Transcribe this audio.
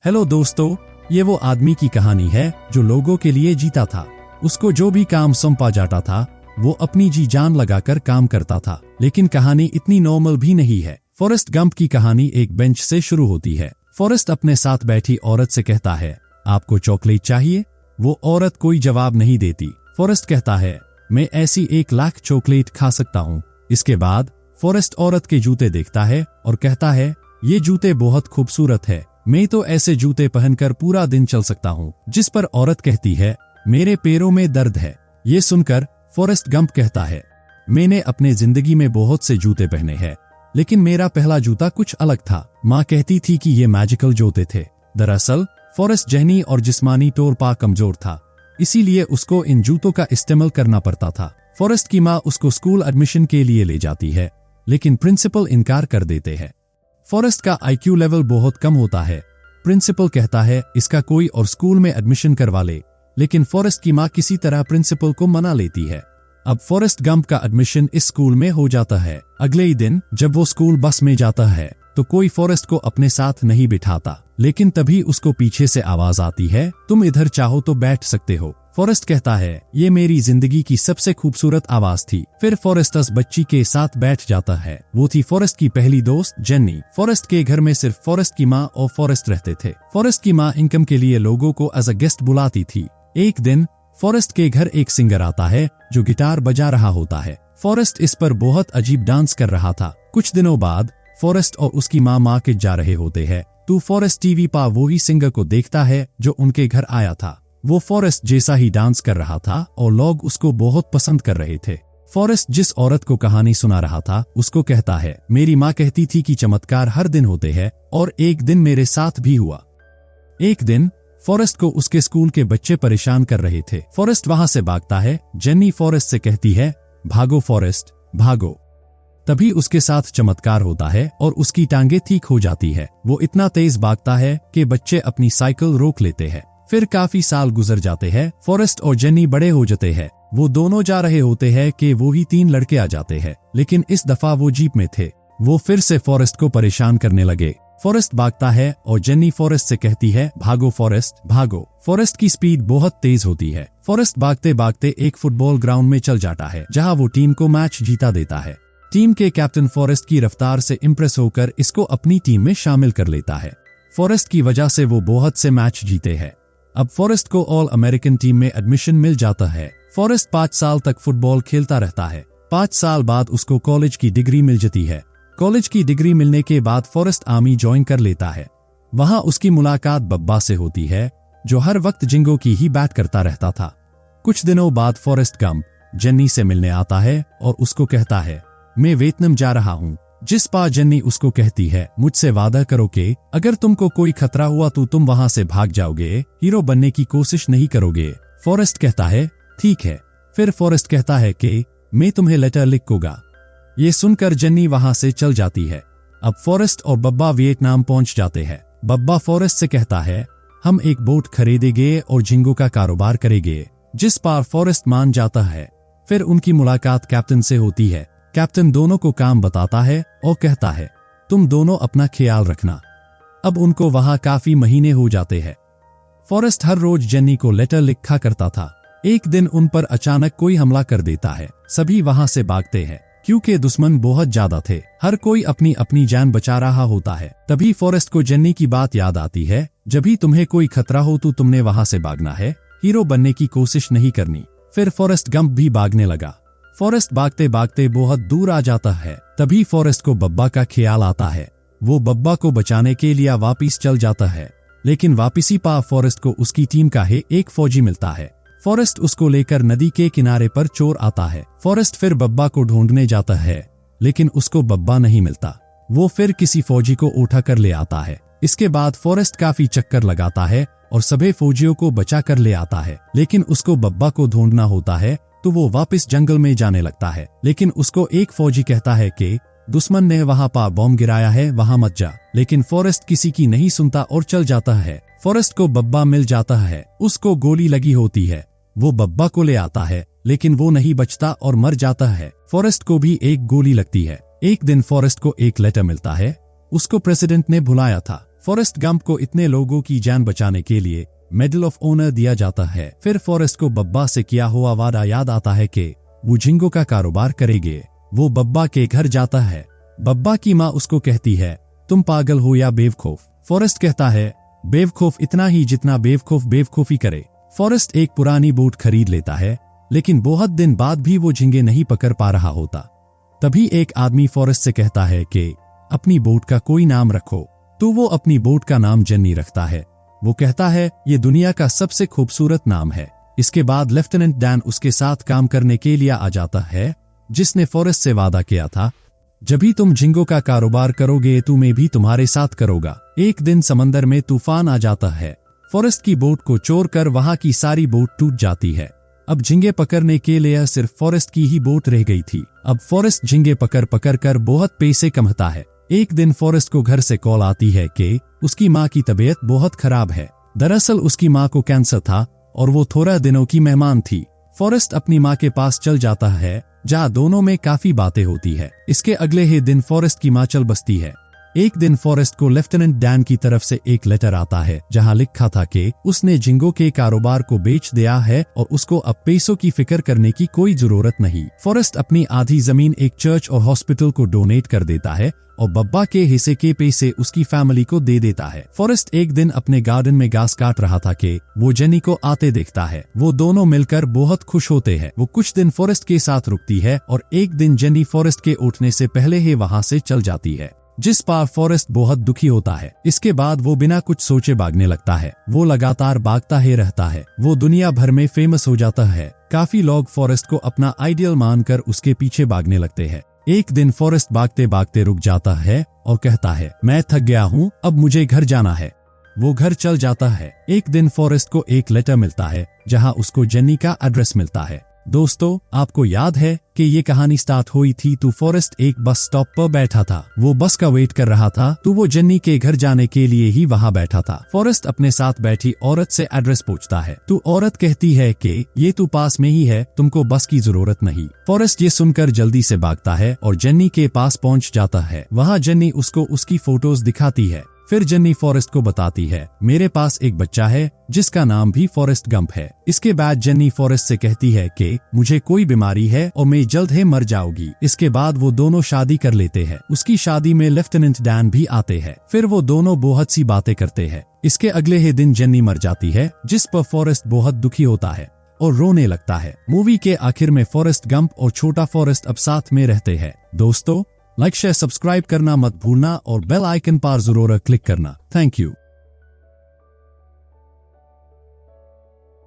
Hello दोस्तों, ये वो आदमी की कहानी है जो लोगों के लिए जीता था। उसको जो भी काम सौंपा जाता था वो अपनी जी जान लगाकर काम करता था। लेकिन कहानी इतनी नॉर्मल भी नहीं है। फॉरेस्ट गंप की कहानी एक बेंच से शुरू होती है। फॉरेस्ट अपने साथ बैठी औरत से कहता है, आपको चॉकलेट चाहिए? वो औरत कोई जवाब नहीं देती। फॉरेस्ट कहता है, मैं ऐसी 1,00,000 चॉकलेट खा सकता हूँ। इसके बाद फॉरेस्ट औरत के जूते देखता है और कहता है, ये जूते बहुत खूबसूरत है, मैं तो ऐसे जूते पहनकर पूरा दिन चल सकता हूँ। जिस पर औरत कहती है, मेरे पैरों में दर्द है। ये सुनकर फॉरेस्ट गंप कहता है, मैंने अपने जिंदगी में बहुत से जूते पहने हैं, लेकिन मेरा पहला जूता कुछ अलग था। माँ कहती थी कि ये मैजिकल जूते थे। दरअसल फॉरेस्ट जहनी और जिस्मानी तौर पर कमजोर था, इसीलिए उसको इन जूतों का इस्तेमाल करना पड़ता था। फॉरेस्ट की माँ उसको स्कूल एडमिशन के लिए ले जाती है, लेकिन प्रिंसिपल इनकार कर देते हैं। फॉरेस्ट का IQ लेवल बहुत कम होता है। प्रिंसिपल कहता है, इसका कोई और स्कूल में एडमिशन करवा ले, लेकिन फॉरेस्ट की माँ किसी तरह प्रिंसिपल को मना लेती है। अब फॉरेस्ट गंप का एडमिशन इस स्कूल में हो जाता है। अगले ही दिन जब वो स्कूल बस में जाता है तो कोई फॉरेस्ट को अपने साथ नहीं बिठाता, लेकिन तभी उसको पीछे से आवाज आती है, तुम इधर चाहो तो बैठ सकते हो। फॉरेस्ट कहता है, ये मेरी जिंदगी की सबसे खूबसूरत आवाज थी। फिर फॉरेस्ट उस बच्ची के साथ बैठ जाता है। वो थी फॉरेस्ट की पहली दोस्त जेन्नी। फॉरेस्ट के घर में सिर्फ फॉरेस्ट की माँ और फॉरेस्ट रहते थे। फॉरेस्ट की माँ इनकम के लिए लोगों को एज अ गेस्ट बुलाती थी। एक दिन फॉरेस्ट के घर एक सिंगर आता है जो गिटार बजा रहा होता है। फॉरेस्ट इस पर बहुत अजीब डांस कर रहा था। कुछ दिनों बाद फॉरेस्ट और उसकी माँ मार्केट जा रहे होते हैं तो फॉरेस्ट टीवी पर वही सिंगर को देखता है जो उनके घर आया था। वो फॉरेस्ट जैसा ही डांस कर रहा था और लोग उसको बहुत पसंद कर रहे थे। फॉरेस्ट जिस औरत को कहानी सुना रहा था उसको कहता है, मेरी माँ कहती थी कि चमत्कार हर दिन होते हैं और एक दिन मेरे साथ भी हुआ। एक दिन फॉरेस्ट को उसके स्कूल के बच्चे परेशान कर रहे थे। फॉरेस्ट वहां से भागता है। जेन्नी फॉरेस्ट से कहती है, भागो फॉरेस्ट भागो। तभी उसके साथ चमत्कार होता है और उसकी टांगे ठीक हो जाती है। वो इतना तेज भागता है कि बच्चे अपनी साइकिल रोक लेते हैं। फिर काफी साल गुजर जाते हैं। फॉरेस्ट और जेन्नी बड़े हो जाते हैं। वो दोनों जा रहे होते हैं कि वो ही 3 लड़के आ जाते हैं, लेकिन इस दफा वो जीप में थे। वो फिर से फॉरेस्ट को परेशान करने लगे। फॉरेस्ट भागता है और जेन्नी फॉरेस्ट से कहती है, भागो फॉरेस्ट भागो। फॉरेस्ट की स्पीड बहुत तेज होती है। फॉरेस्ट भागते भागते एक फुटबॉल ग्राउंड में चल जाता है, जहाँ वो टीम को मैच जीता देता है। टीम के कैप्टन फॉरेस्ट की रफ्तार से इम्प्रेस होकर इसको अपनी टीम में शामिल कर लेता है। फॉरेस्ट की वजह से वो बहुत से मैच जीते हैं। अब फॉरेस्ट को ऑल अमेरिकन टीम में एडमिशन मिल जाता है। फॉरेस्ट 5 साल तक फुटबॉल खेलता रहता है। 5 साल बाद उसको कॉलेज की डिग्री मिल जाती है। कॉलेज की डिग्री मिलने के बाद फॉरेस्ट आर्मी ज्वाइन कर लेता है। वहां उसकी मुलाकात बब्बा से होती है, जो हर वक्त जिंगो की ही बात करता रहता था। कुछ दिनों बाद फॉरेस्ट गंप जेन्नी से मिलने आता है और उसको कहता है, मैं वियतनाम जा रहा हूँ। जिस पर जेन्नी उसको कहती है, मुझसे वादा करो कि अगर तुमको कोई खतरा हुआ तो तुम वहां से भाग जाओगे, हीरो बनने की कोशिश नहीं करोगे। फॉरेस्ट कहता है, ठीक है। फिर फॉरेस्ट कहता है कि मैं तुम्हें लेटर लिखूंगा। ये सुनकर जेन्नी वहां से चल जाती है। अब फॉरेस्ट और बब्बा वियतनाम पहुंच जाते हैं। बब्बा फॉरेस्ट से कहता है, हम एक बोट खरीदेंगे और झिंगों का कारोबार करेंगे। जिस पर फॉरेस्ट मान जाता है। फिर उनकी मुलाकात कैप्टन से होती है। कैप्टन दोनों को काम बताता है और कहता है, तुम दोनों अपना ख्याल रखना। अब उनको वहां काफी महीने हो जाते हैं। फॉरेस्ट हर रोज जेन्नी को लेटर लिखा करता था। एक दिन उन पर अचानक कोई हमला कर देता है। सभी वहां से भागते हैं क्योंकि दुश्मन बहुत ज्यादा थे। हर कोई अपनी अपनी जान बचा रहा होता है। तभी फॉरेस्ट को जेन्नी की बात याद आती है, जब भी तुम्हें कोई खतरा हो तो तुमने वहां से भागना है, हीरो बनने की कोशिश नहीं करनी। फिर फॉरेस्ट गंप भी भागने लगा। फॉरेस्ट भागते भागते बहुत दूर आ जाता है। तभी फॉरेस्ट को बब्बा का ख्याल आता है। वो बब्बा को बचाने के लिए वापिस चल जाता है, लेकिन वापिसी पा फॉरेस्ट को उसकी टीम का ही एक फौजी मिलता है। फॉरेस्ट उसको लेकर नदी के किनारे पर चोर आता है। फॉरेस्ट फिर बब्बा को ढूंढने जाता है, लेकिन उसको बब्बा नहीं मिलता। वो फिर किसी फौजी को उठा कर ले आता है। इसके बाद फॉरेस्ट काफी चक्कर लगाता है और सभी फौजियों को बचा कर ले आता है, लेकिन उसको बब्बा को ढूंढना होता है तो वो वापस जंगल में जाने लगता है। लेकिन उसको एक फौजी कहता है कि दुश्मन ने वहां पर बॉम्ब गिराया है, वहां मत जा। लेकिन फॉरेस्ट किसी की नहीं सुनता और चल जाता है। फॉरेस्ट को बब्बा मिल जाता है। उसको गोली लगी होती है। वो बब्बा को ले आता है, लेकिन वो नहीं बचता और मर जाता है। फॉरेस्ट को भी एक गोली लगती है। एक दिन फॉरेस्ट को एक लेटर मिलता है। उसको प्रेसिडेंट ने बुलाया था। फॉरेस्ट गंप को इतने लोगों की जान बचाने के लिए मेडल ऑफ ऑनर दिया जाता है। फिर फॉरेस्ट को बब्बा से किया हुआ वादा याद आता है कि वो झिंगों का कारोबार करेंगे। वो बब्बा के घर जाता है। बब्बा की माँ उसको कहती है, तुम पागल हो या बेवकूफ। फॉरेस्ट कहता है, बेवकूफ इतना ही जितना बेवकूफ बेवकूफी करे। फॉरेस्ट एक पुरानी बोट खरीद लेता है, लेकिन बहुत दिन बाद भी वो झिंगे नहीं पकड़ पा रहा होता। तभी एक आदमी फॉरेस्ट से कहता है कि अपनी बोट का कोई नाम रखो। तो वो अपनी बोट का नाम जेनी रखता है। वो कहता है, ये दुनिया का सबसे खूबसूरत नाम है। इसके बाद लेफ्टिनेंट डैन उसके साथ काम करने के लिए आ जाता है, जिसने फॉरेस्ट से वादा किया था, जब भी तुम झिंगों का कारोबार करोगे तो मैं भी तुम्हारे साथ करूंगा। एक दिन समंदर में तूफान आ जाता है। फॉरेस्ट की बोट को चोर कर वहां की सारी बोट टूट जाती है। अब झिंगे पकड़ने के लिए सिर्फ फॉरेस्ट की ही बोट रह गई थी। अब फॉरेस्ट झिंगे पकड़ कर बहुत पैसे कमाता है। एक दिन फॉरेस्ट को घर से कॉल आती है कि उसकी माँ की तबीयत बहुत खराब है। दरअसल उसकी माँ को कैंसर था और वो थोड़ा दिनों की मेहमान थी। फॉरेस्ट अपनी माँ के पास चल जाता है, जहाँ दोनों में काफी बातें होती है। इसके अगले ही दिन फॉरेस्ट की माँ चल बसती है। एक दिन फॉरेस्ट को लेफ्टिनेंट डैन की तरफ से एक लेटर आता है, जहां लिखा था कि उसने झिंगों के कारोबार को बेच दिया है और उसको अब पैसों की फिक्र करने की कोई जरूरत नहीं। फॉरेस्ट अपनी आधी जमीन एक चर्च और हॉस्पिटल को डोनेट कर देता है और बब्बा के हिस्से के पैसे उसकी फैमिली को दे देता है। फॉरेस्ट एक दिन अपने गार्डन में घास काट रहा था कि वो जेनी को आते देखता है। वो दोनों मिलकर बहुत खुश होते हैं। वो कुछ दिन फॉरेस्ट के साथ रुकती है और एक दिन जेनी फॉरेस्ट के उठने से पहले ही वहाँ से चल जाती है, जिस पर फॉरेस्ट बहुत दुखी होता है। इसके बाद वो बिना कुछ सोचे भागने लगता है। वो लगातार भागता ही रहता है। वो दुनिया भर में फेमस हो जाता है। काफी लोग फॉरेस्ट को अपना आइडियल मानकर उसके पीछे भागने लगते हैं। एक दिन फॉरेस्ट भागते भागते रुक जाता है और कहता है, मैं थक गया हूँ, अब मुझे घर जाना है। वो घर चल जाता है। एक दिन फॉरेस्ट को एक लेटर मिलता है, जहाँ उसको जेनी का एड्रेस मिलता है। दोस्तों, आपको याद है कि ये कहानी स्टार्ट हुई थी तो फॉरेस्ट एक बस स्टॉप पर बैठा था। वो बस का वेट कर रहा था तो वो जेनी के घर जाने के लिए ही वहाँ बैठा था। फॉरेस्ट अपने साथ बैठी औरत से एड्रेस पूछता है तो औरत कहती है कि ये तो पास में ही है, तुमको बस की जरूरत नहीं। फॉरेस्ट ये सुनकर जल्दी से भागता है और जेनी के पास पहुँच जाता है। वहाँ जेनी उसको उसकी फोटोज दिखाती है। फिर जेनी फॉरेस्ट को बताती है, मेरे पास एक बच्चा है जिसका नाम भी फॉरेस्ट गंप है। इसके बाद जेनी फॉरेस्ट से कहती है कि मुझे कोई बीमारी है और मैं जल्द ही मर जाऊंगी। इसके बाद वो दोनों शादी कर लेते हैं। उसकी शादी में लेफ्टिनेंट डैन भी आते हैं। फिर वो दोनों बहुत सी बातें करते हैं। इसके अगले ही दिन जेनी मर जाती है, जिस पर फॉरेस्ट बहुत दुखी होता है और रोने लगता है। मूवी के आखिर में फॉरेस्ट गंप और छोटा फॉरेस्ट अब साथ में रहते हैं। दोस्तों, लाइक शेयर सब्सक्राइब करना मत भूलना और बेल आइकन पर जरूर क्लिक करना। Thank you.